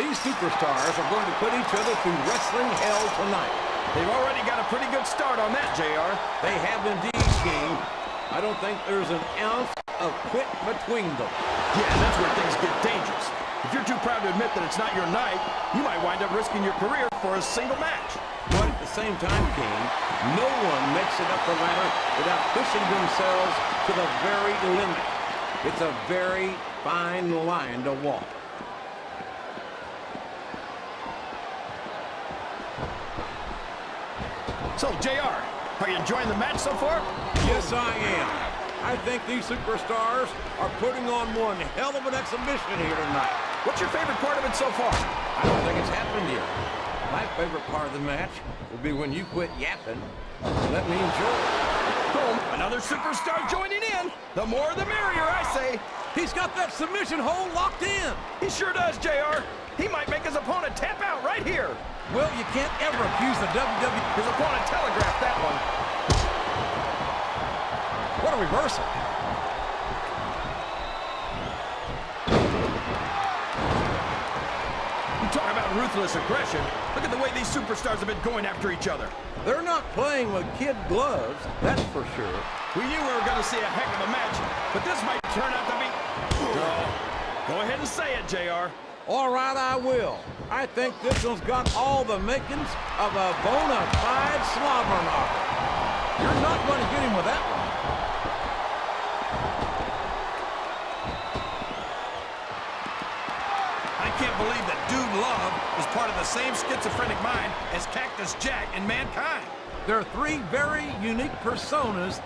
These superstars are going to put each other through wrestling hell tonight. They've already got a pretty good start on that, JR. They have indeed, King. I don't think there's an ounce of quit between them. Yeah, that's where things get dangerous. If you're too proud to admit that it's not your night, you might wind up risking your career for a single match. But at the same time, King, no one makes it up the ladder without pushing themselves to the very limit. It's a very fine line to walk. So, JR, are you enjoying the match so far? Yes, I am. I think these superstars are putting on one hell of an exhibition here tonight. What's your favorite part of it so far? I don't think it's happened yet. My favorite part of the match will be when you quit yapping and let me enjoy it. Boom, another superstar joining in. The more the merrier, I say. He's got that submission hold locked in. He sure does, JR. He might make his opponent tap out right here. Well, you can't ever accuse the WWE. His opponent telegraphed that one. What a reversal. You talk about ruthless aggression. Look at the way these superstars have been going after each other. They're not playing with kid gloves, that's for sure. We knew we were going to see a heck of a match, but this might turn out to be... Go ahead and say it, JR. All right, I will. I think this one's got all the makings of a bona fide slobber knocker. You're not going to get him with that one. I can't believe that DudeLove is part of the same schizophrenic mind as Cactus Jack and Mankind. There are three very unique personas.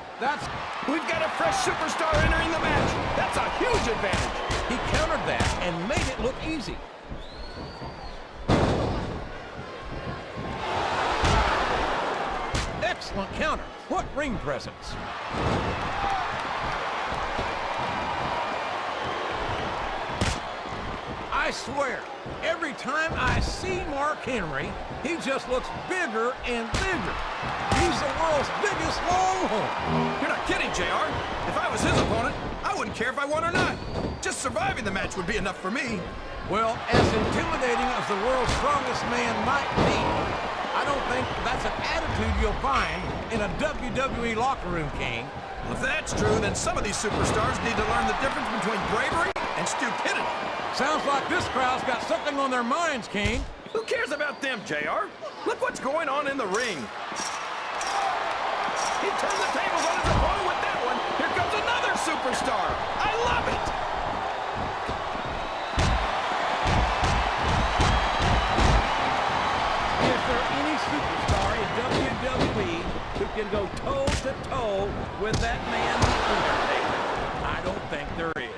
We've got a fresh superstar entering the match. That's a huge advantage. He countered that and made it look easy. Excellent counter. What ring presence. I swear, every time I see MarkHenry, he just looks bigger and bigger. He's the world's biggest longhorn. You're not kidding, JR. If I was his opponent, I wouldn't care if I won or not. Just surviving the match would be enough for me. Well, as intimidating as the world's strongest man might be, I don't think that's an attitude you'll find in a WWE locker room, King. Well, if that's true, then some of these superstars need to learn the difference between bravery and stupidity. Sounds like this crowd's got something on their minds, King. Who cares about them, JR? Look what's going on in the ring. He turned the tables on his opponent with that one. Here comes another superstar. I love it. Is there any superstar in WWE who can go toe-to-toe with that man, the Undertaker? I don't think there is.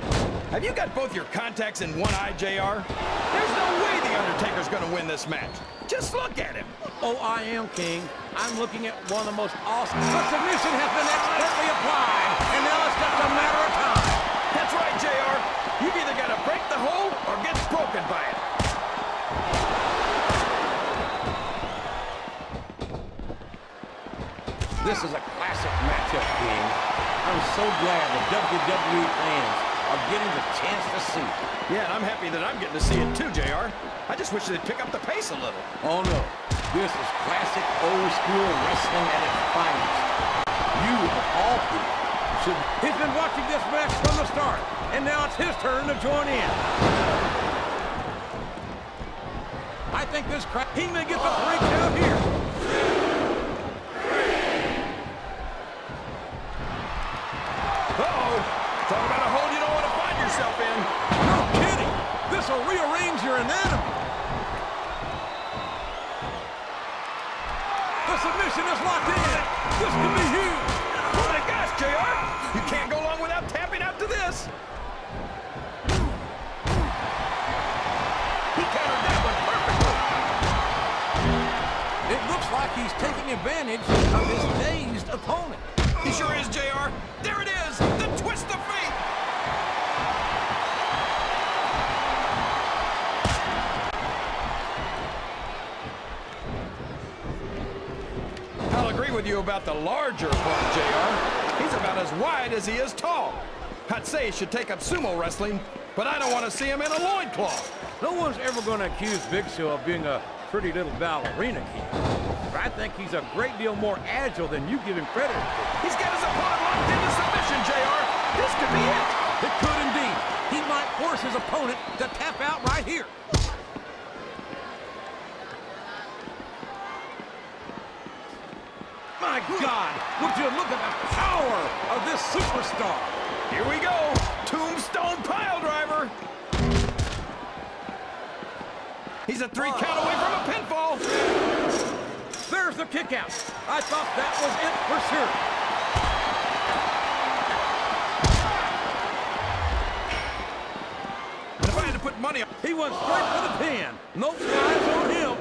Have you got both your contacts in one eye, JR? There's no way the Undertaker's gonna win this match. Just look at him. Oh, I am, King. I'm looking at one of the most awesome... The submission has been expertly applied, and now it's just a matter of time. That's right, JR. You've either got to break the hold or get broken by it. This is a classic matchup, King. I'm so glad the WWE fans are getting the chance to see it. Yeah, and I'm happy that I'm getting to see it too, JR. I just wish they'd pick up the pace a little. Oh, no. This is classic old-school wrestling at its finest. You, of all people, should... He's been watching this match from the start, and now it's his turn to join in. I think this crowd... He may get the 3 count here. Uh-oh. Talk about a hole you don't want to find yourself in. No kidding. This will rearrange your anatomy. The submission is locked in. This could be huge. Oh my gosh, JR. You can't go long without tapping out to this. He countered that one perfectly. It looks like he's taking advantage of his dazed opponent. He sure is, JR. There it is, the twist of fate. I'll agree with you about the larger opponent, JR. He's about as wide as he is tall. I'd say he should take up sumo wrestling, but I don't want to see him in a loincloth. No one's ever going to accuse Big Show of being a pretty little ballerina, King. But I think he's a great deal more agile than you give him credit for. He's got his opponent locked into submission, JR. This could be it. It could indeed. He might force his opponent to tap out right here. My God, would you look at the power of this superstar? Here we go. Tombstone pile driver. He's a 3 count away from a pinfall. There's the kick out. I thought that was it for sure. And if I had to put money on... He went straight for the pin. No flies on him.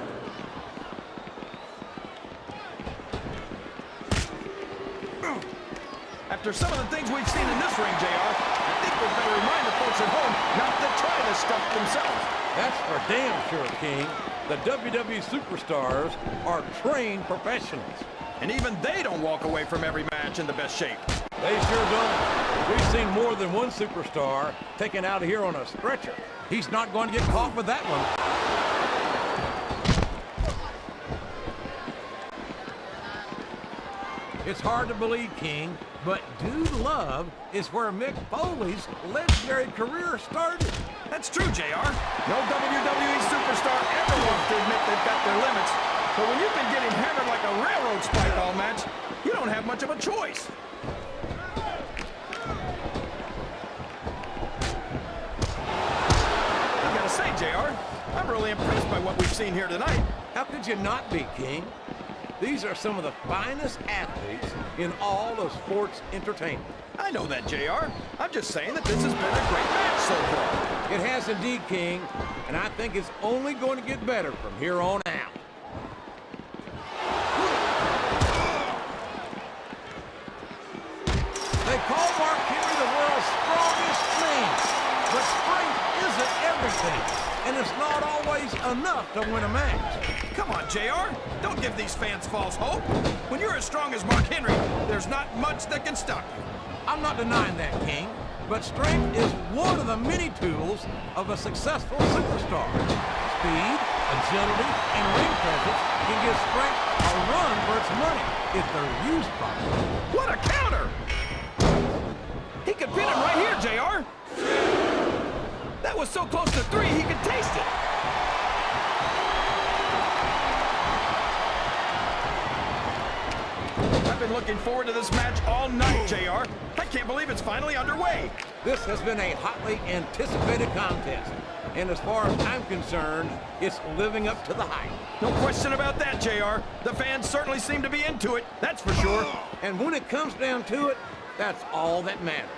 After some of the things we've seen in this ring, JR, I think we'd better remind the folks at home not to try this stuff themselves. That's for damn sure, King. The WWE superstars are trained professionals. And even they don't walk away from every match in the best shape. They sure don't. We've seen more than one superstar taken out of here on a stretcher. He's not going to get caught with that one. It's hard to believe, King, but DudeLove is where Mick Foley's legendary career started. That's true, JR. No WWE superstar ever wants to admit they've got their limits. But when you've been getting hammered like a railroad spike all match, you don't have much of a choice. I gotta say, JR, I'm really impressed by what we've seen here tonight. How could you not be, King? These are some of the finest athletes in all of sports entertainment. I know that, JR. I'm just saying that this has been a great match so far. It has indeed, King, and I think it's only going to get better from here on out. They call MarkHenry the world's strongest man, but strength isn't everything, and it's not always enough to win a match. Come on, JR. Don't give these fans false hope. When you're as strong as MarkHenry, there's not much that can stop you. I'm not denying that, King, but strength is one of the many tools of a successful superstar. Speed, agility, and ring presence can give strength a run for its money if they're used properly. What a counter! He could pin him right here, JR. That was so close to 3, he could taste it. I've been looking forward to this match all night, JR. I can't believe it's finally underway. This has been a hotly anticipated contest, and as far as I'm concerned, it's living up to the hype. No question about that, JR. The fans certainly seem to be into it, that's for sure. And when it comes down to it, that's all that matters.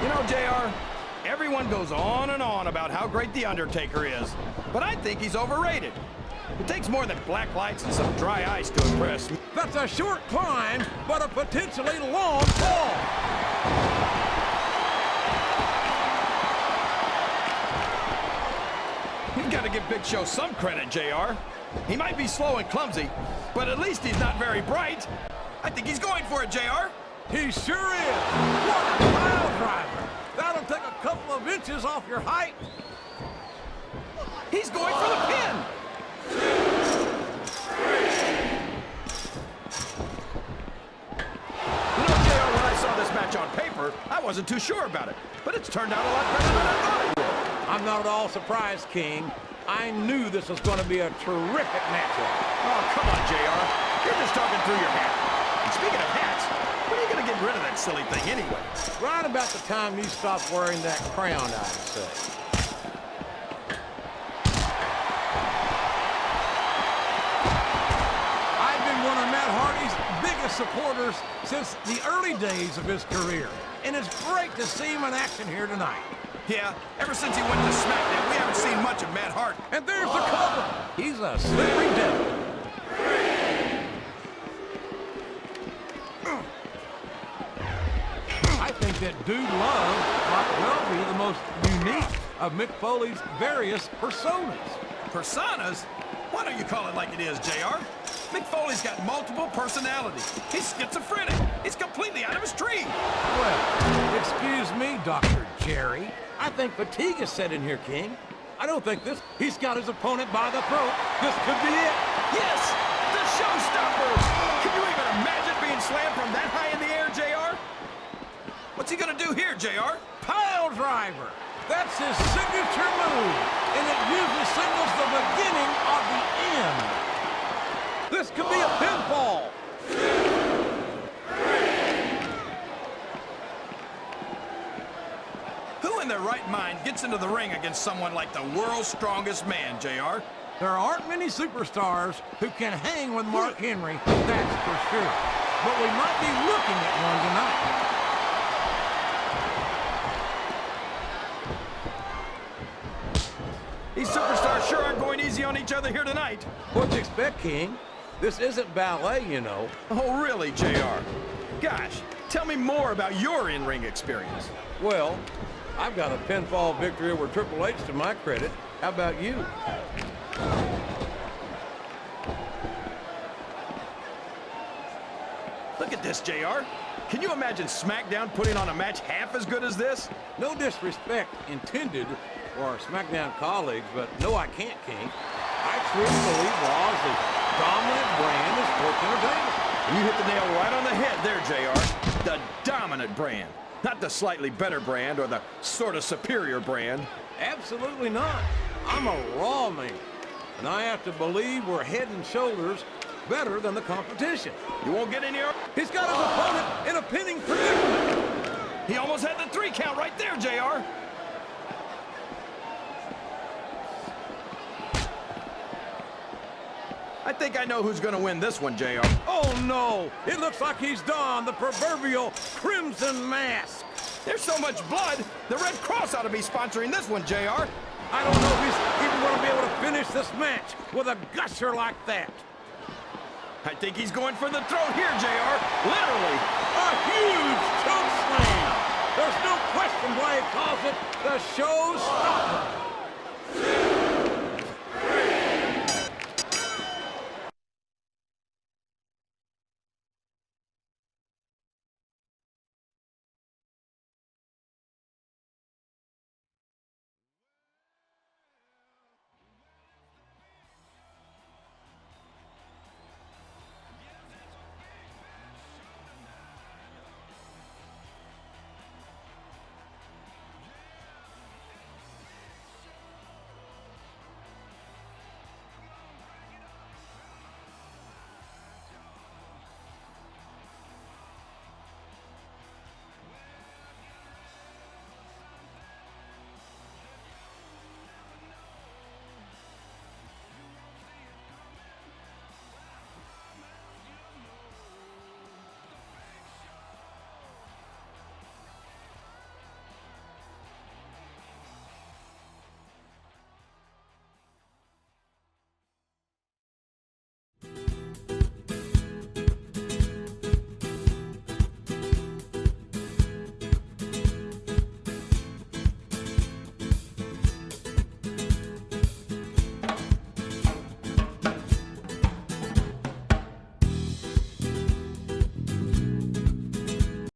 You know, JR, everyone goes on and on about how great The Undertaker is, but I think he's overrated. It takes more than black lights and some dry ice to impress me. That's a short climb, but a potentially long fall. We've got to give Big Show some credit, JR. He might be slow and clumsy, but at least he's not very bright. I think he's going for it, JR. He sure is. What a pile driver. That'll take a couple of inches off your height. He's going for the pin. You know, JR, when I saw this match on paper, I wasn't too sure about it, but it's turned out a lot better than I thought it would. I'm not at all surprised, King. I knew this was going to be a terrific matchup. Oh, come on, JR. You're just talking through your hat. And speaking of hats, when are you going to get rid of that silly thing anyway? Right about the time you stop wearing that crown, I'd say. I've been one of Matt Hardy's biggest supporters since the early days of his career, and it's great to see him in action here tonight. Yeah, ever since he went to SmackDown, we haven't seen much of Matt Hardy. And there's the cover. He's a slippery devil. I think that DudeLove might well be the most unique of Mick Foley's various personas. Personas? Why don't you call it like it is, JR? Mick Foley's got multiple personalities. He's schizophrenic. He's completely out of his tree. Well, excuse me, Dr. Jerry. I think fatigue is set in here, King. I don't think this. He's got his opponent by the throat. This could be it. Yes, the showstopper. Can you even imagine being slammed from that high in the air, JR? What's he gonna do here, JR? Pile driver. That's his signature move, and it usually signals the beginning of the end. This could be a pinfall. Who in their right mind gets into the ring against someone like the world's strongest man, JR? There aren't many superstars who can hang with Mark Henry, that's for sure. But we might be looking at one tonight. These superstars sure aren't going easy on each other here tonight. What'd you expect, King? This isn't ballet, you know. Oh, really, JR? Gosh, tell me more about your in-ring experience. Well, I've got a pinfall victory over Triple H to my credit. How about you? Look at this, JR. Can you imagine SmackDown putting on a match half as good as this? No disrespect intended for our SmackDown colleagues, but no, I can't, King. I truly believe Raw is the dominant brand of sports entertainment. You hit the nail right on the head there, JR. The dominant brand. Not the slightly better brand or the sort of superior brand. Absolutely not. I'm a Raw man, and I have to believe we're head and shoulders better than the competition. You won't get any... He's got his opponent in a pinning predicament. He almost had the 3 count right there, JR. I think I know who's going to win this one, JR. Oh, no. It looks like he's donned the proverbial crimson mask. There's so much blood, the Red Cross ought to be sponsoring this one, JR. I don't know if he's even going to be able to finish this match with a gusher like that. I think he's going for the throat here, JR. Literally. A huge choke slam. There's no question why he calls it the showstopper.